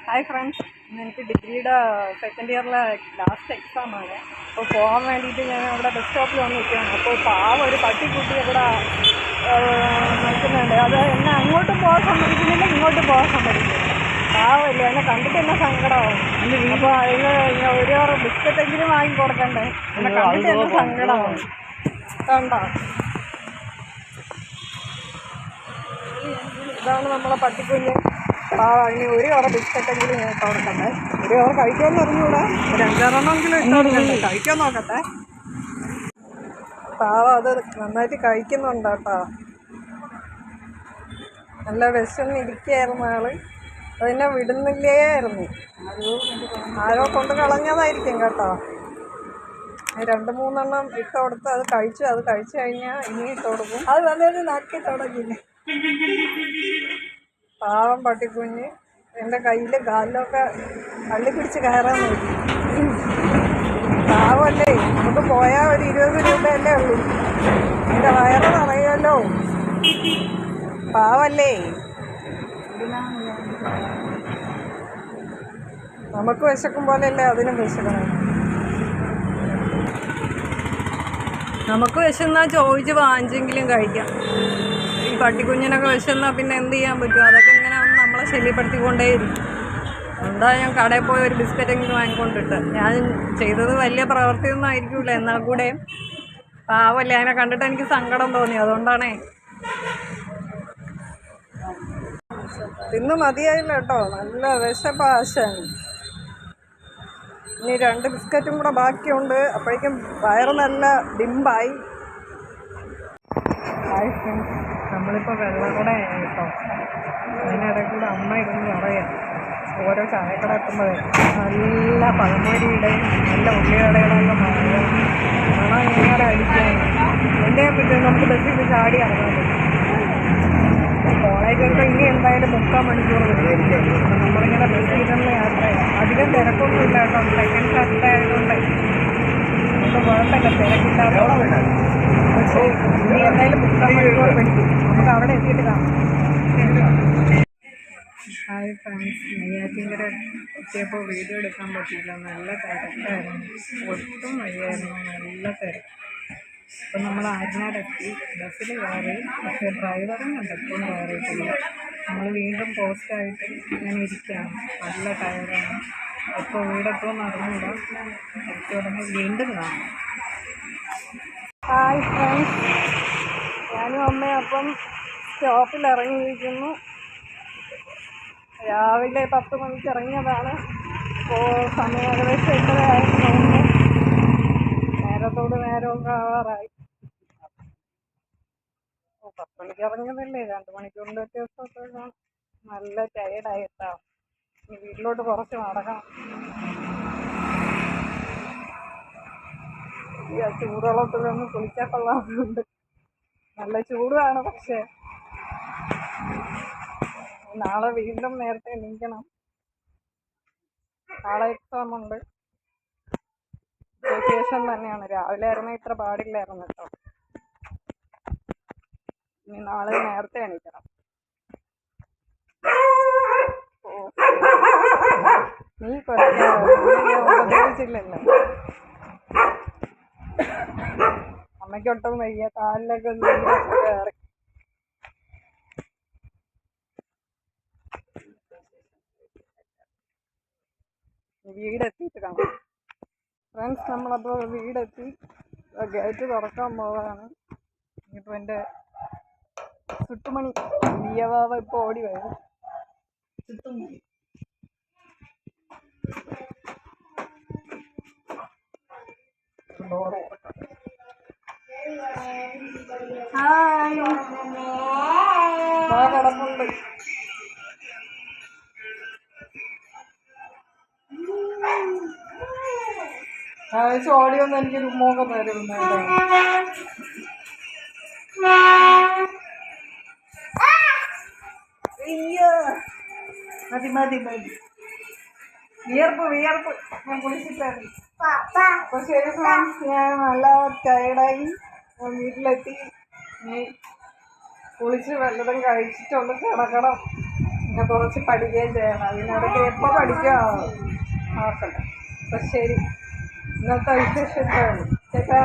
Hi friends, എനിക്ക് ഡിഗ്രിയുടെ second ഇയറിലെ last എക്സാമാണ്. അപ്പോൾ പോകാൻ വേണ്ടിയിട്ട് ഞാൻ അവിടെ ബസ് സ്റ്റോപ്പിൽ വന്ന് നിൽക്കുകയാണ്. അപ്പോൾ പാവം ഒരു പട്ടിക്കുട്ടി ഇവിടെ നിൽക്കുന്നുണ്ട്. അത് എന്നെ അങ്ങോട്ടും പോകാൻ സമ്മതിക്കുന്നില്ല, ഇങ്ങോട്ടും പോകാൻ സമ്മതിക്കുന്നില്ല. പാവമില്ല, എന്നെ കണ്ടിട്ട് എന്നെ സങ്കടമാവും. അപ്പോൾ അതിന് ഒരു ബിസ്ക്കറ്റെങ്കിലും വാങ്ങി കൊടുക്കണ്ടേ? എന്നെ കണ്ടിട്ട് എന്നെ സങ്കടമാവും. കണ്ടോ, ഇതാണ് നമ്മളെ പട്ടിക്കുഞ്ഞ്. ഇനി ഒരു കവർ ബിസ്ക്കറ്റെങ്കിലും ഞാൻ ഇട്ട് കൊടുക്കട്ടെ. ഒരു കവർ കഴിക്കാമെന്ന് അറിഞ്ഞൂടാ, ഒരു 5-6എണ്ണമെങ്കിലും ഇട്ട് കൊടുക്കട്ടെ. കഴിക്കാൻ നോക്കട്ടെ. പാവം അത് നന്നായിട്ട് കഴിക്കുന്നുണ്ട് കേട്ടോ. നല്ല വിശന്നിരിക്കുകയായിരുന്നു ആള്. അതിനെ വിടുന്നില്ലായിരുന്നു. ആരോ കൊണ്ട് കളഞ്ഞതായിരിക്കും കേട്ടോ. 2-3 എണ്ണം ഇട്ട് കൊടുത്ത് അത് കഴിച്ചു കഴിഞ്ഞാൽ ഇനി ഇട്ട് കൊടുക്കും. അത് നല്ലൊരു നക്കി തുടങ്ങിയില്ലേ. പാവം പട്ടിക്കുഞ്ഞ് എൻ്റെ കയ്യിൽ കാലിലൊക്കെ അള്ളി പിടിച്ച് കയറാൻ നോക്കി. പാവമല്ലേ, നമുക്ക് പോയാൽ ഒരു 20 രൂപയല്ലേ ഉള്ളൂ. എൻ്റെ വയറ് നിറയുമല്ലോ. പാവല്ലേ, നമുക്ക് വിശക്കും പോലെയല്ലേ അതിനും വിശക്കണം. നമുക്ക് വിശന്നാൽ ചോദിച്ച് വാങ്ങിച്ചെങ്കിലും കഴിക്കാം. ഈ പട്ടിക്കുഞ്ഞിനൊക്കെ വിശന്നാൽ പിന്നെ എന്ത് ചെയ്യാൻ പറ്റും? അതൊക്കെ ഇങ്ങനെ നമ്മളെ ശല്യപ്പെടുത്തിക്കൊണ്ടേയിരിക്കും. എന്താ ഞാൻ കടയിൽ പോയി ഒരു ബിസ്ക്കറ്റെങ്കിലും വാങ്ങിക്കൊണ്ടിട്ട്. ഞാൻ ചെയ്തത് വലിയ പ്രവൃത്തിയൊന്നും ആയിരിക്കില്ല, എന്നാൽ കൂടെ പാവല്ലേ, അതിനെ കണ്ടിട്ട് എനിക്ക് സങ്കടം തോന്നി. അതുകൊണ്ടാണേ. തിന്ന് മതിയായില്ല കേട്ടോ, നല്ല വിശപ്പാശാണ്. ഇനി 2 ബിസ്ക്കറ്റും കൂടെ ബാക്കിയുണ്ട്. അപ്പോഴേക്കും വയറ് നല്ല ഡിമ്പായി. ഹായ് ഫ്രണ്ട്സ്, നമ്മളിപ്പോൾ വെള്ളക്കട കേട്ടോ. അതിനിടയിൽ കൂടെ അമ്മ ഇരുന്ന് പറയാം. ഓരോ ചായക്കട എത്തുമ്പോഴേ നല്ല പഴമൊരിയുടെയും നല്ല ഉള്ളികടകളൊക്കെ മാറുക. മണം ഇങ്ങനെ അടിക്കാൻ എൻ്റെ പറ്റും. നമുക്ക് ബസ്സിൽ ചാടി ഇറങ്ങാൻ പറ്റും. കോളേജൊക്കെ ഇനി എന്തായാലും 3/4 മണിക്കൂർ നമ്മളിങ്ങനെ ബസ്സിൽ ഇരുന്ന് യാത്ര ചെയ്യാം. അധികം തിരക്കൊന്നും ഇല്ല കേട്ടോ. സെക്കൻഡ് ക്ലാസ്സിൽ ആയതുകൊണ്ട് നമുക്ക് കുഴപ്പമില്ല, തിരക്കില്ലാത്ത. പക്ഷേ ഇനി എന്തായാലും 3/4 മണിക്കൂർ പിടിക്കും. നമുക്ക് അവിടെ എത്തിയിട്ട് കാണാം. ഹായ് ഫ്രണ്ട്സ്, നെയ്യാറ്റിൻകര എത്തിയപ്പോൾ വീഡിയോ എടുക്കാൻ പറ്റിയില്ല. നല്ല തിരക്കായിരുന്നു, ഒട്ടും വയ്യായിരുന്നു, നല്ല തിരക്ക്. അപ്പം നമ്മൾ ആര്യനാടെത്തി, ബസ്സിൽ കയറി. പക്ഷേ ഡ്രൈവറും കണ്ടപ്പോൾ കയറിയിട്ടില്ല. നമ്മൾ വീണ്ടും പോസ്റ്റായിട്ട് ഇങ്ങനെ ഇരിക്കുകയാണ്. നല്ല ടയറാണ്. അപ്പോൾ വീടെത്തുമെന്ന് അറിഞ്ഞൂടാ. ഉടനെ വീണ്ടും കാണാം. ഹായ് ഫ്രണ്ട്സ്, ഞാനും അമ്മയും അപ്പം സ്റ്റോപ്പിൽ ഇറങ്ങിയിരിക്കുന്നു. രാവിലെ 10 മണിക്ക് ഇറങ്ങിയതാണ്. ഇപ്പോൾ സമയം ഏകദേശം 8:30 ആയെന്ന് തോന്നുന്നു. നേരത്തോട് നേരമൊക്കെ ആവാറായി. 10 മണിക്ക് ഇറങ്ങിയതല്ലേ, 2 മണിക്കൂറിൻ്റെ വ്യത്യാസമൊക്കെ കാണും. നല്ല ടയേർഡായിട്ടാണ്. ഇനി വീട്ടിലോട്ട് കുറച്ച് നടക്കണം. ഈ ചൂടുവെള്ളത്തിലൊന്ന് കുളിച്ചാൽ കൊള്ളാറുണ്ട്. നല്ല ചൂടുമാണ്. പക്ഷേ നാളെ വീണ്ടും നേരത്തെ എണീക്കണം. നാളെ എക്സാം ഉണ്ട്. വെക്കേഷൻ തന്നെയാണ്. രാവിലെ ആയിരുന്ന ഇത്ര പാടില്ലായിരുന്നു കേട്ടോ. ഇനി നാളെ നേരത്തെ എണീക്കണം. നീ ഉപദ്രവിച്ചില്ലല്ലോ. അമ്മയ്ക്കൊട്ടും വയ്യ, കാലിലൊക്കെ നീരൊക്കെ കയറി. വീടെത്തിയിട്ട് കാണാം ഫ്രണ്ട്സ്. നമ്മളപ്പോൾ വീടെത്തി, ഗേറ്റ് തുറക്കാൻ പോവാണ്. ഇനിയിപ്പോൾ എൻ്റെ ചുട്ടുമണി ദിയവാവ ഇപ്പോൾ ഓടി വരും. ചുട്ടുമണി കിടപ്പുണ്ട്. ഓടി വന്ന് എനിക്കൊരു ഉമ്മൊക്കെ തരുന്നു. അയ്യോ, മതി മതി മതി. വിയർപ്പ് ഞാൻ കുളിച്ചിട്ടായിരുന്നു. അപ്പോൾ ശരി ഫ്രണ്ട്സ്, ഞാൻ നല്ല ടയർഡായി. വീട്ടിലെത്തി. കുളിച്ച് വല്ലതും കഴിച്ചിട്ടൊന്ന് കിടക്കണം. പിന്നെ കുറച്ച് പഠിക്കുകയും ചെയ്യണം. അതിനിടയ്ക്ക് എപ്പോൾ പഠിക്കുമോ നോക്കട്ടെ. അപ്പം ശരി, ഇന്നത്തെ വിശേഷം ഇത്രയേ ഉള്ളൂ. ചേട്ടാ.